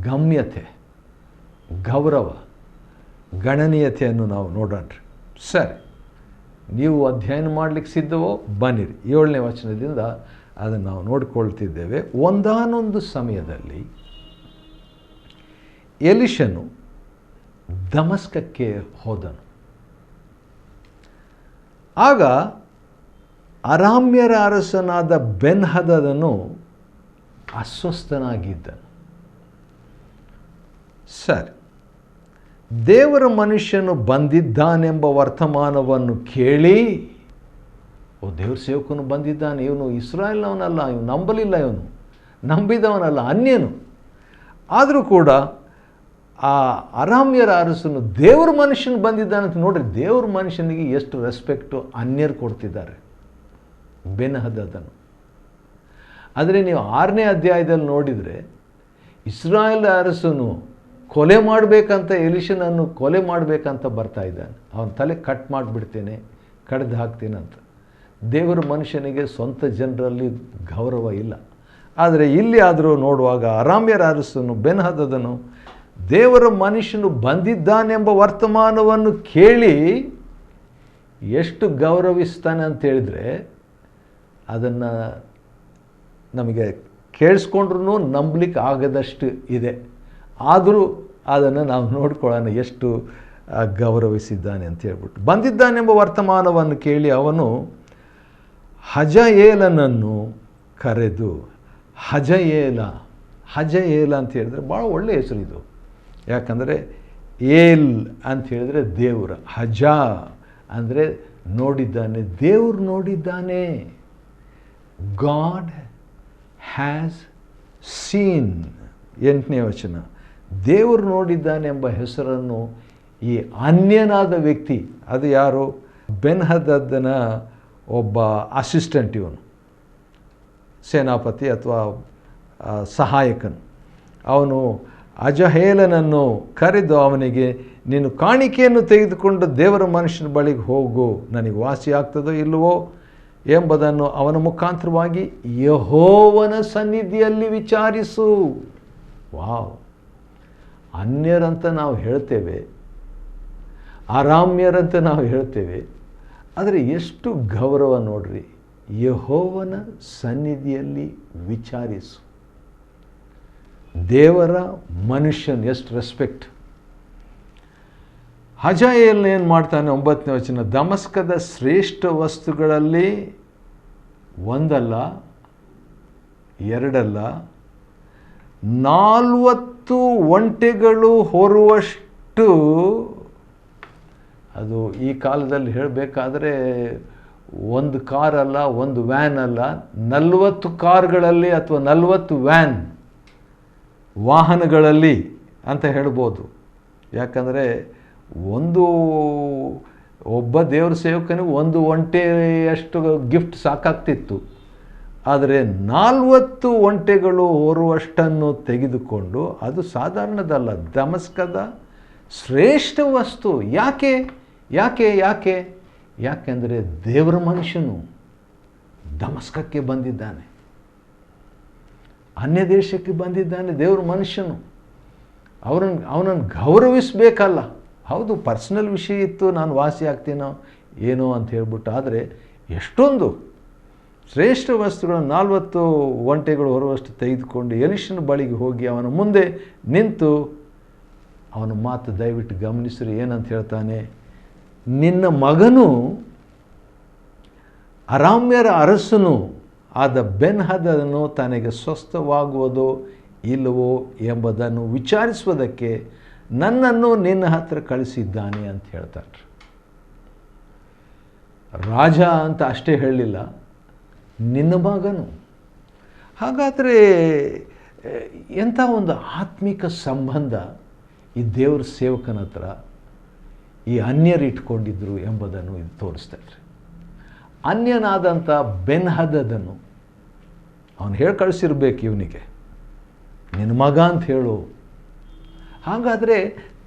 ಗಮ್ಯತೆ, ಗೌರವ, ಗಣನೀಯತೆಯನ್ನು ನಾವು ನೋಡೋಣ. ಸರಿ, ನೀವು ಅಧ್ಯಯನ ಮಾಡಲಿಕ್ಕೆ ಸಿದ್ಧವೋ ಬನ್ನಿರಿ. 7ನೇ ವಚನದಿಂದ ಅದನ್ನು ನಾವು ನೋಡಿಕೊಳ್ತಿದ್ದೇವೆ. ಒಂದಾನೊಂದು ಸಮಯದಲ್ಲಿ ಎಲಿಷನು ದಮಸ್ಕಕ್ಕೆ ಹೋದನು. ಆಗ ಅರಾಮ್ಯರ ಅರಸನಾದ ಬೆನ್ಹದದನು ಅಸ್ವಸ್ಥನಾಗಿದ್ದನು. ಸರಿ, ದೇವರ ಮನುಷ್ಯನು ಬಂದಿದ್ದಾನೆಂಬ ವರ್ತಮಾನವನ್ನು ಕೇಳಿ, ಓ, ದೇವ್ರ ಸೇವಕನು ಬಂದಿದ್ದಾನೆ, ಇವನು ಇಸ್ರಾಯೇಲ್ನವನಲ್ಲ, ಇವನು ನಂಬಲಿಲ್ಲ, ಇವನು ನಂಬಿದವನಲ್ಲ, ಅನ್ಯನು. ಆದರೂ ಕೂಡ ಆ ಅರಾಮ್ಯರ ಅರಸನು ದೇವ್ರ ಮನುಷ್ಯನು ಬಂದಿದ್ದಾನಂತ ನೋಡ್ರಿ. ದೇವ್ರ ಮನುಷ್ಯನಿಗೆ ಎಷ್ಟು ರೆಸ್ಪೆಕ್ಟು ಅನ್ಯರು ಕೊಡ್ತಿದ್ದಾರೆ ಬೆನ್ಹದದನು. ಆದರೆ ನೀವು 6ನೇ ಅಧ್ಯಾಯದಲ್ಲಿ ನೋಡಿದರೆ ಇಸ್ರಾಯೇಲ್ ಅರಸನು ಕೊಲೆ ಮಾಡಬೇಕಂತ, ಎಲಿಷನನ್ನು ಕೊಲೆ ಮಾಡಬೇಕಂತ ಬರ್ತಾ ಇದ್ದಾನೆ. ಅವನ ತಲೆ ಕಟ್ ಮಾಡಿಬಿಡ್ತೇನೆ, ಕಡ್ದು ಹಾಕ್ತೇನೆ ಅಂತ. ದೇವರ ಮನುಷ್ಯನಿಗೆ ಸ್ವಂತ ಜನರಲ್ಲಿ ಗೌರವ ಇಲ್ಲ. ಆದರೆ ಇಲ್ಲಿ ಆದರೂ ನೋಡುವಾಗ ಅರಾಮ್ಯರ ಅರಸನು ಬೆನ್ಹದದನು ದೇವರ ಮನುಷ್ಯನು ಬಂದಿದ್ದಾನೆಂಬ ವರ್ತಮಾನವನ್ನು ಕೇಳಿ ಎಷ್ಟು ಗೌರವಿಸ್ತಾನೆ ಅಂತೇಳಿದರೆ ಅದನ್ನು ನಮಗೆ ಕೇಳಿಸ್ಕೊಂಡ್ರೂ ನಂಬಲಿಕ್ಕೆ ಆಗದಷ್ಟು ಇದೆ. ಆದರೂ ಅದನ್ನು ನಾವು ನೋಡ್ಕೊಳ್ಳೋಣ ಎಷ್ಟು ಗೌರವಿಸಿದ್ದಾನೆ ಅಂತ ಹೇಳ್ಬಿಟ್ಟು. ಬಂದಿದ್ದಾನೆಂಬ ವರ್ತಮಾನವನ್ನು ಕೇಳಿ ಅವನು ಹಜಯೇಲನನ್ನು ಕರೆದು, ಹಜಯೇಲ ಅಂತ ಹೇಳಿದ್ರೆ ಭಾಳ ಒಳ್ಳೆಯ ಹೆಸರು ಇದು. ಯಾಕಂದರೆ ಏಲ್ ಅಂತ ಹೇಳಿದ್ರೆ ದೇವರ, ಹಜ ಅಂದರೆ ನೋಡಿದ್ದಾನೆ, ದೇವರು ನೋಡಿದ್ದಾನೆ. God has seen. 8ನೇ ವಚನ, ದೇವರು ನೋಡಿದ್ದಾನೆ ಎಂಬ ಹೆಸರನ್ನು ಈ ಅನ್ಯನಾದ ವ್ಯಕ್ತಿ, ಅದು ಯಾರು? ಬೆನ್ಹದದನ ಒಬ್ಬ ಅಸಿಸ್ಟೆಂಟ್, ಇವನು ಸೇನಾಪತಿ ಅಥವಾ ಸಹಾಯಕನು. ಅವನು ಅಜಹೇಲನನ್ನು ಕರೆದು ಅವನಿಗೆ, ನೀನು ಕಾಣಿಕೆಯನ್ನು ತೆಗೆದುಕೊಂಡು ದೇವರ ಮನುಷ್ಯನ ಬಳಿಗೆ ಹೋಗು, ನನಗೆ ವಾಸಿ ಆಗ್ತದೋ ಇಲ್ಲವೋ ಎಂಬುದನ್ನು ಅವನ ಮುಖಾಂತರವಾಗಿ ಯೆಹೋವನ ಸನ್ನಿಧಿಯಲ್ಲಿ ವಿಚಾರಿಸು. ವಾವ್! ಅನ್ಯರಂತ ನಾವು ಹೇಳ್ತೇವೆ, ಅರಾಮ್ಯರಂತ ನಾವು ಹೇಳ್ತೇವೆ, ಆದರೆ ಎಷ್ಟು ಗೌರವ ನೋಡ್ರಿ. ಯೆಹೋವನ ಸನ್ನಿಧಿಯಲ್ಲಿ ವಿಚಾರಿಸು. ದೇವರ ಮನುಷ್ಯನ್ ಎಷ್ಟು ರೆಸ್ಪೆಕ್ಟ್. ಹಜಾಯೇಲ್ ಏನು ಮಾಡ್ತಾನೆ? 9ನೇ ವಚನ, ದಮಸ್ಕದ ಶ್ರೇಷ್ಠ ವಸ್ತುಗಳಲ್ಲಿ ಒಂದಲ್ಲ ಎರಡಲ್ಲ 40 ಒಂಟೆಗಳು ಹೊರುವಷ್ಟು, ಅದು ಈ ಕಾಲದಲ್ಲಿ ಹೇಳಬೇಕಾದ್ರೆ ಒಂದು ಕಾರಲ್ಲ, ಒಂದು ವ್ಯಾನ್ ಅಲ್ಲ, 40 ಕಾರ್ಗಳಲ್ಲಿ ಅಥವಾ 40 ವ್ಯಾನ್ ವಾಹನಗಳಲ್ಲಿ ಅಂತ ಹೇಳ್ಬೋದು. ಯಾಕಂದರೆ ಒಬ್ಬ ದೇವ್ರ ಸೇವಕನಿಗೆ ಒಂದು ಒಂಟೆಯಷ್ಟು ಗಿಫ್ಟ್ ಸಾಕಾಗ್ತಿತ್ತು. ಆದರೆ 40 ಒಂಟೆಗಳು ಹೊರುವಷ್ಟನ್ನು ತೆಗೆದುಕೊಂಡು, ಅದು ಸಾಧಾರಣದಲ್ಲ, ದಮಸ್ಕದ ಶ್ರೇಷ್ಠ ವಸ್ತು. ಯಾಕೆ ಯಾಕೆ ಯಾಕೆ ಯಾಕೆಂದರೆ ದೇವರ ಮನುಷ್ಯನು ದಮಸ್ಕಕ್ಕೆ ಬಂದಿದ್ದಾನೆ, ಅನ್ಯ ದೇಶಕ್ಕೆ ಬಂದಿದ್ದಾನೆ. ದೇವರ ಮನುಷ್ಯನು ಅವನನ್ನು ಗೌರವಿಸಬೇಕಲ್ಲ. ಹೌದು, ಪರ್ಸ್ನಲ್ ವಿಷಯ ಇತ್ತು, ನಾನು ವಾಸಿ ಆಗ್ತೀನೋ ಏನೋ ಅಂತ ಹೇಳ್ಬಿಟ್ಟು. ಆದರೆ ಎಷ್ಟೊಂದು ಶ್ರೇಷ್ಠ ವಸ್ತುಗಳನ್ನು 40 ಒಂಟೆಗಳು ಹೊರುವಷ್ಟು ತೆಗೆದುಕೊಂಡು ಎಲೀಷನ ಬಳಿಗೆ ಹೋಗಿ ಅವನ ಮುಂದೆ ನಿಂತು ಅವನ ಮಾತು ದಯವಿಟ್ಟು ಗಮನಿಸ್ರಿ. ಏನಂತ ಹೇಳ್ತಾನೆ? ನಿನ್ನ ಮಗನು ಅರಾಮ್ಯರ ಅರಸನು ಆದ ಬೆನ್ಹದದನು ತನಗೆ ಸ್ವಸ್ಥವಾಗುವುದೋ ಇಲ್ಲವೋ ಎಂಬುದನ್ನು ವಿಚಾರಿಸುವುದಕ್ಕೆ ನನ್ನನ್ನು ನಿನ್ನ ಹತ್ರ ಕಳಿಸಿದ್ದಾನೆ ಅಂತ ಹೇಳ್ತಾರೆ. ರಾಜ ಅಂತ ಅಷ್ಟೇ ಹೇಳಲಿಲ್ಲ, ನಿನ್ನ ಮಗನು. ಹಾಗಾದರೆ ಎಂಥ ಒಂದು ಆತ್ಮಿಕ ಸಂಬಂಧ ಈ ದೇವರ ಸೇವಕನ ಹತ್ರ ಈ ಅನ್ಯರು ಇಟ್ಕೊಂಡಿದ್ರು ಎಂಬುದನ್ನು ಇದು ತೋರಿಸ್ತಾರೆ. ಅನ್ಯನಾದಂಥ ಬೆನ್ಹದದನು ಅವನು ಹೇಳಿ ಕಳಿಸಿರ್ಬೇಕು ಇವನಿಗೆ, ನಿನ್ನ ಮಗ ಅಂತ ಹೇಳು. ಹಾಗಾದರೆ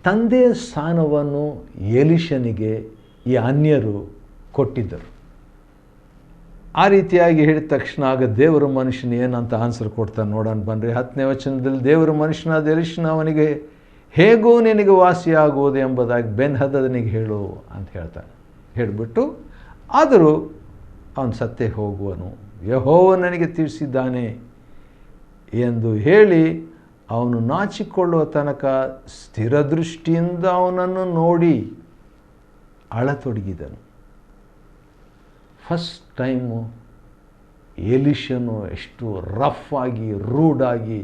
ತಂದೆಯ ಸ್ಥಾನವನ್ನು ಎಲೀಷನಿಗೆ ಈ ಅನ್ಯರು ಕೊಟ್ಟಿದ್ದರು. ಆ ರೀತಿಯಾಗಿ ಹೇಳಿದ ತಕ್ಷಣ ಆಗ ದೇವರ ಮನುಷ್ಯನ ಏನಂತ ಆನ್ಸರ್ ಕೊಡ್ತಾನೆ ನೋಡೋಣ ಬನ್ನಿರಿ. 10ನೇ ವಚನದಲ್ಲಿ ದೇವರ ಮನುಷ್ಯನಾದ ಎಲೀಷನ ಅವನಿಗೆ, ಹೇಗೂ ನಿನಗೆ ವಾಸಿಯಾಗುವುದು ಎಂಬುದಾಗಿ ಬೆನ್ಹದದನಿಗೆ ಹೇಳು ಅಂತ ಹೇಳ್ತಾನೆ. ಹೇಳಿಬಿಟ್ಟು, ಆದರೂ ಅವನು ಸತ್ತೇ ಹೋಗುವನು, ಯೆಹೋವನು ನನಗೆ ತಿಳಿಸಿದ್ದಾನೆ ಎಂದು ಹೇಳಿ ಅವನು ನಾಚಿಕೊಳ್ಳುವ ತನಕ ಸ್ಥಿರದೃಷ್ಟಿಯಿಂದ ಅವನನ್ನು ನೋಡಿ ಅಳತೊಡಗಿದನು. ಫಸ್ಟ್ ಟೈಮು ಎಲೀಷನು ಎಷ್ಟು ರಫ್ ಆಗಿ, ರೂಡಾಗಿ,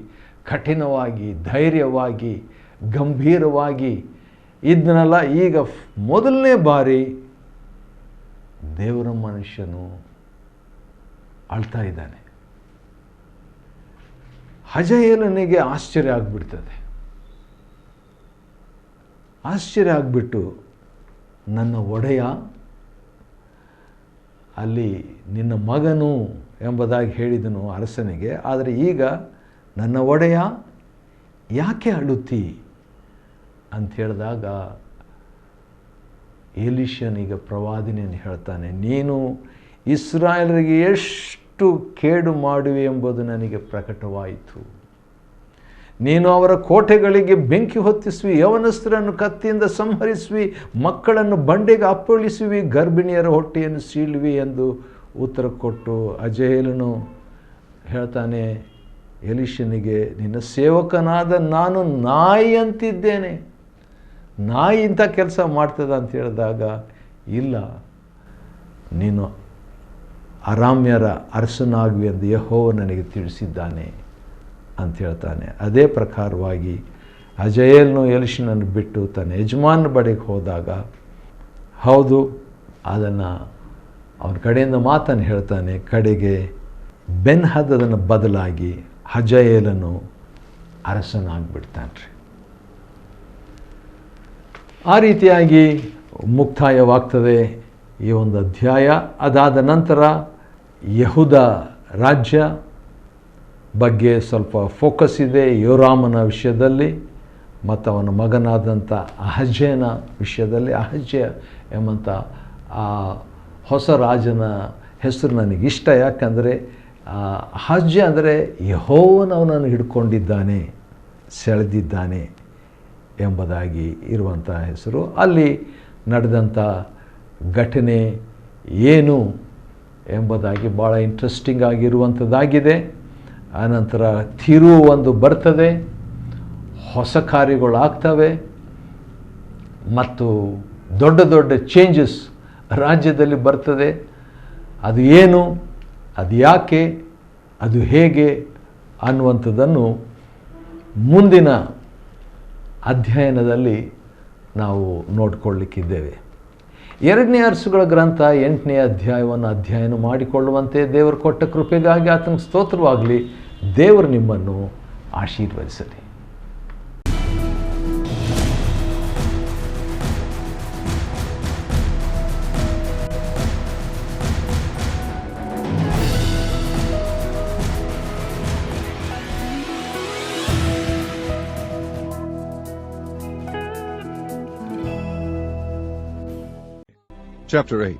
ಕಠಿಣವಾಗಿ, ಧೈರ್ಯವಾಗಿ, ಗಂಭೀರವಾಗಿ ಇದನ್ನೆಲ್ಲ ಈಗ ಮೊದಲನೇ ಬಾರಿ ದೇವರ ಮನುಷ್ಯನು ಅಳ್ತಾ ಇದ್ದಾನೆ. ಹಜಾಯೇಲನಿಗೆ ಆಶ್ಚರ್ಯ ಆಗಿಬಿಡ್ತದೆ. ಆಶ್ಚರ್ಯ ಆಗಿಬಿಟ್ಟು, ನನ್ನ ಒಡೆಯ, ಅಲ್ಲಿ ನಿನ್ನ ಮಗನು ಎಂಬುದಾಗಿ ಹೇಳಿದನು ಅರಸನಿಗೆ. ಆದರೆ ಈಗ ನನ್ನ ಒಡೆಯ ಯಾಕೆ ಅಳುತ್ತಿ ಅಂತ ಹೇಳಿದಾಗ ಎಲೀಷನೀಗ ಪ್ರವಾದಿನಿಯನ್ನು ಹೇಳ್ತಾನೆ, ನೀನು ಇಸ್ರಾಯೇಲರಿಗೆ ಎಷ್ಟು ಕೇಡು ಮಾಡುವೆ ಎಂಬುದು ನನಗೆ ಪ್ರಕಟವಾಯಿತು. ನೀನು ಅವರ ಕೋಟೆಗಳಿಗೆ ಬೆಂಕಿ ಹೊತ್ತಿಸುವಿ, ಯವನಸ್ಥರನ್ನು ಕತ್ತಿಯಿಂದ ಸಂಹರಿಸುವಿ, ಮಕ್ಕಳನ್ನು ಬಂಡೆಗೆ ಅಪ್ಪಳಿಸುವಿ, ಗರ್ಭಿಣಿಯರ ಹೊಟ್ಟೆಯನ್ನು ಸೀಳುವಿ ಎಂದು ಉತ್ತರ ಕೊಟ್ಟು ಹಜಾಯೇಲನು ಹೇಳ್ತಾನೆ ಎಲೀಷನಿಗೆ, ನಿನ್ನ ಸೇವಕನಾದ ನಾನು ನಾಯಿ ಅಂತಿದ್ದೇನೆ. ನಾಯಿ ಇಂಥ ಕೆಲಸ ಮಾಡ್ತದ ಅಂತ ಹೇಳಿದಾಗ, ಇಲ್ಲ, ನೀನು ಅರಾಮ್ಯರ ಅರಸನಾಗುವಿ ಎಂದು ಯೆಹೋವನು ನನಗೆ ತಿಳಿಸಿದ್ದಾನೆ ಅಂತ ಹೇಳ್ತಾನೆ. ಅದೇ ಪ್ರಕಾರವಾಗಿ ಹಜಾಯೇಲನು ಎಲೀಷನನ್ನು ಬಿಟ್ಟು ತನ್ನ ಯಜಮಾನ ಬಳಿಗೆ ಹೋದಾಗ, ಹೌದು, ಅದನ್ನು ಅವನ ಕಡೆಯಿಂದ ಮಾತನ್ನು ಹೇಳ್ತಾನೆ. ಕಡೆಗೆ ಬೆನ್ಹದದನ ಬದಲಾಗಿ ಹಜಾಯೇಲನು ಅರಸನಾಗಿಬಿಡ್ತಾನೆ ರೀ. ಆ ರೀತಿಯಾಗಿ ಮುಕ್ತಾಯವಾಗ್ತದೆ ಈ ಒಂದು ಅಧ್ಯಾಯ. ಅದಾದ ನಂತರ ಯೆಹೂದ ರಾಜ್ಯ ಬಗ್ಗೆ ಸ್ವಲ್ಪ ಫೋಕಸ್ ಇದೆ, ಯೋರಾಮನ ವಿಷಯದಲ್ಲಿ ಮತ್ತು ಅವನ ಮಗನಾದಂಥ ಅಹಜ್ಯನ ವಿಷಯದಲ್ಲಿ. ಅಹಜ್ಯ ಎಂಬಂಥ ಆ ಹೊಸ ರಾಜನ ಹೆಸರು ನನಗಿಷ್ಟ. ಯಾಕಂದರೆ ಅಹಜ್ಯ ಅಂದರೆ ಯೆಹೋವನು ಅವನನ್ನು ಹಿಡ್ಕೊಂಡಿದ್ದಾನೆ, ಸೆಳೆದಿದ್ದಾನೆ ಎಂಬುದಾಗಿ ಇರುವಂಥ ಹೆಸರು. ಅಲ್ಲಿ ನಡೆದಂಥ ಘಟನೆ ಏನು ಎಂಬುದಾಗಿ ಭಾಳ ಇಂಟ್ರೆಸ್ಟಿಂಗ್ ಆಗಿರುವಂಥದ್ದಾಗಿದೆ. ಆನಂತರ ತಿರುವು ಒಂದು ಬರ್ತದೆ, ಹೊಸ ಕಾರ್ಯಗಳಾಗ್ತವೆ ಮತ್ತು ದೊಡ್ಡ ದೊಡ್ಡ ಚೇಂಜಸ್ ರಾಜ್ಯದಲ್ಲಿ ಬರ್ತದೆ. ಅದು ಏನು, ಅದು ಯಾಕೆ, ಅದು ಹೇಗೆ ಅನ್ನುವಂಥದ್ದನ್ನು ಮುಂದಿನ ಅಧ್ಯಯನದಲ್ಲಿ ನಾವು ನೋಡಿಕೊಳ್ಳಲಿಕ್ಕಿದ್ದೇವೆ. 2ನೇ ಅರಸುಗಳ ಗ್ರಂಥ 8ನೇ ಅಧ್ಯಾಯವನ್ನು ಅಧ್ಯಯನ ಮಾಡಿಕೊಳ್ಳುವಂತೆ ದೇವರು ಕೊಟ್ಟ ಕೃಪೆಗಾಗಿ ಆತನಿಗೆ ಸ್ತೋತ್ರವಾಗಲಿ. ದೇವರು ನಿಮ್ಮನ್ನು ಆಶೀರ್ವದಿಸಲಿ. Chapter 8.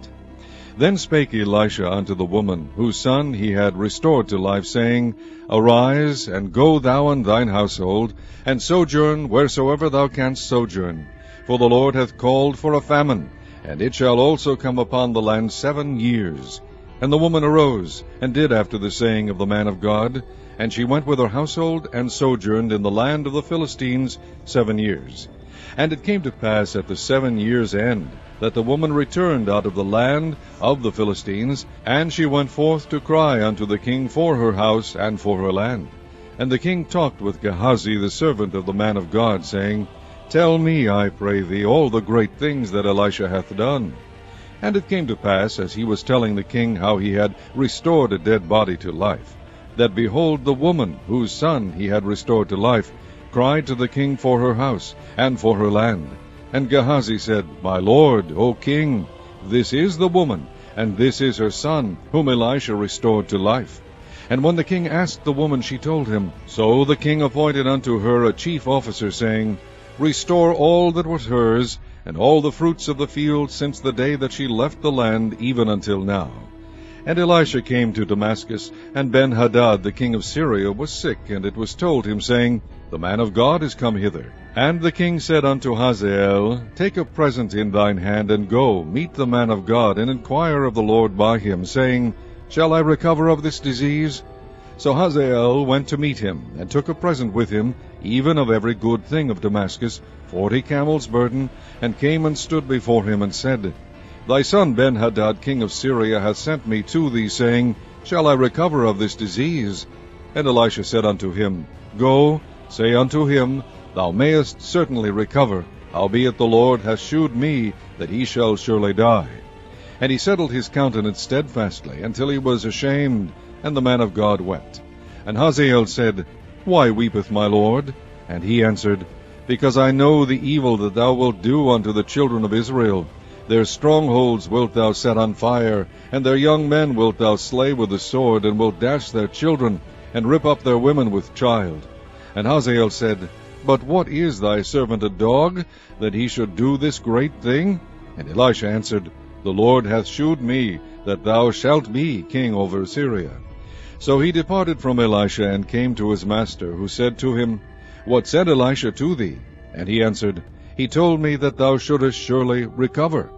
Then spake Elisha unto the woman, whose son he had restored to life, saying, Arise, and go thou and thine household, and sojourn wheresoever thou canst sojourn. For the Lord hath called for a famine, and it shall also come upon the land 7 years. And the woman arose, and did after the saying of the man of God, and she went with her household, and sojourned in the land of the Philistines 7 years. And it came to pass at the 7 years' end, that the woman returned out of the land of the Philistines, and she went forth to cry unto the king for her house and for her land. And the king talked with Gehazi the servant of the man of God, saying, Tell me, I pray thee, all the great things that Elisha hath done. And it came to pass, as he was telling the king how he had restored a dead body to life, that behold, the woman, whose son he had restored to life, cried to the king for her house and for her land. And Gehazi said, My lord, O king, this is the woman, and this is her son, whom Elisha restored to life. And when the king asked the woman, she told him. So the king appointed unto her a chief officer, saying, Restore all that was hers, and all the fruits of the field, since the day that she left the land, even until now. And Elisha came to Damascus, and Ben-Hadad the king of Syria was sick, and it was told him, saying, The man of God is come hither. And the king said unto Hazael, Take a present in thine hand, and go, meet the man of God, and inquire of the Lord by him, saying, Shall I recover of this disease? So Hazael went to meet him, and took a present with him, even of every good thing of Damascus, 40 camels' burden, and came and stood before him, and said, Thy son Ben-Hadad king of Syria hath sent me to thee, saying, Shall I recover of this disease? And Elisha said unto him, Go, say unto him, Thou mayest certainly recover, howbeit the Lord hath shewed me that he shall surely die. And he settled his countenance steadfastly, until he was ashamed, and the man of God wept. And Hazael said, Why weepeth my lord? And he answered, Because I know the evil that thou wilt do unto the children of Israel. Their strongholds wilt thou set on fire, and their young men wilt thou slay with the sword, and wilt dash their children, and rip up their women with child. And Hazael said, But what is thy servant a dog, that he should do this great thing? And Elisha answered, The Lord hath shewed me that thou shalt be king over Syria. So he departed from Elisha, and came to his master, who said to him, What said Elisha to thee? And he answered, He told me that thou shouldest surely recover.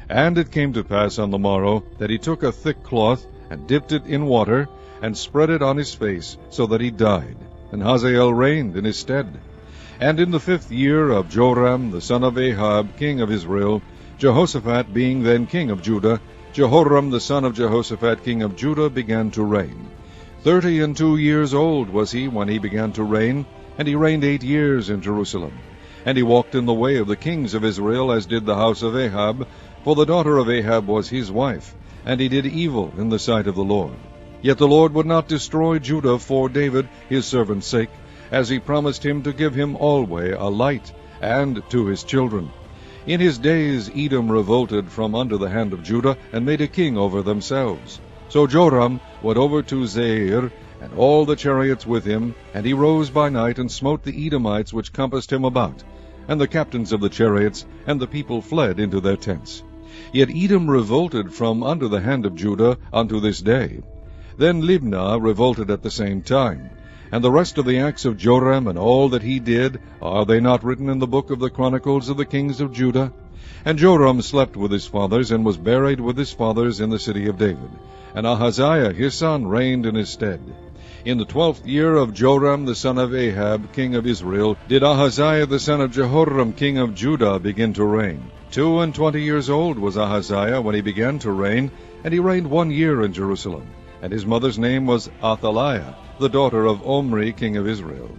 And it came to pass on the morrow, that he took a thick cloth, and dipped it in water, and spread it on his face, so that he died. And Hazael reigned in his stead. And in the 5th year of Joram the son of Ahab king of Israel, Jehoshaphat being then king of Judah, Jehoram the son of Jehoshaphat king of Judah began to reign. 32 years old was he when he began to reign, and he reigned 8 years in Jerusalem. And he walked in the way of the kings of Israel, as did the house of Ahab, for the daughter of Ahab was his wife, and he did evil in the sight of the Lord. Yet the Lord would not destroy Judah for David his servant's sake, as he promised him to give him alway a light, and to his children. In his days Edom revolted from under the hand of Judah, and made a king over themselves. So Joram went over to Zair, and all the chariots with him, and he rose by night, and smote the Edomites which compassed him about. And the captains of the chariots and the people fled into their tents. Yet Edom revolted from under the hand of Judah unto this day. Then Libnah revolted at the same time. And the rest of the acts of Joram, and all that he did, are they not written in the book of the Chronicles of the kings of Judah? And Joram slept with his fathers, and was buried with his fathers in the city of David. And Ahaziah his son reigned in his stead. In the 12th year of Joram the son of Ahab king of Israel did Ahaziah the son of Jehoram king of Judah begin to reign. 22 years old was Ahaziah when he began to reign, and he reigned 1 year in Jerusalem. And his mother's name was Athaliah, the daughter of Omri king of Israel.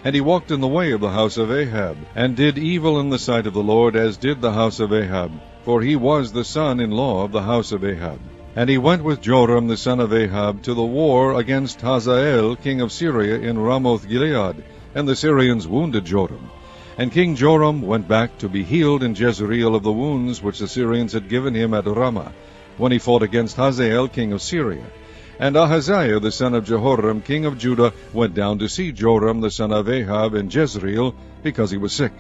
And he walked in the way of the house of Ahab, and did evil in the sight of the Lord, as did the house of Ahab, for he was the son-in-law of the house of Ahab. And he went with Joram the son of Ahab to the war against Hazael king of Syria in Ramoth-Gilead, and the Syrians wounded Joram. And King Joram went back to be healed in Jezreel of the wounds which the Syrians had given him at Ramah, when he fought against Hazael king of Syria. And Ahaziah the son of Jehoram king of Judah went down to see Joram the son of Ahab in Jezreel, because he was sick.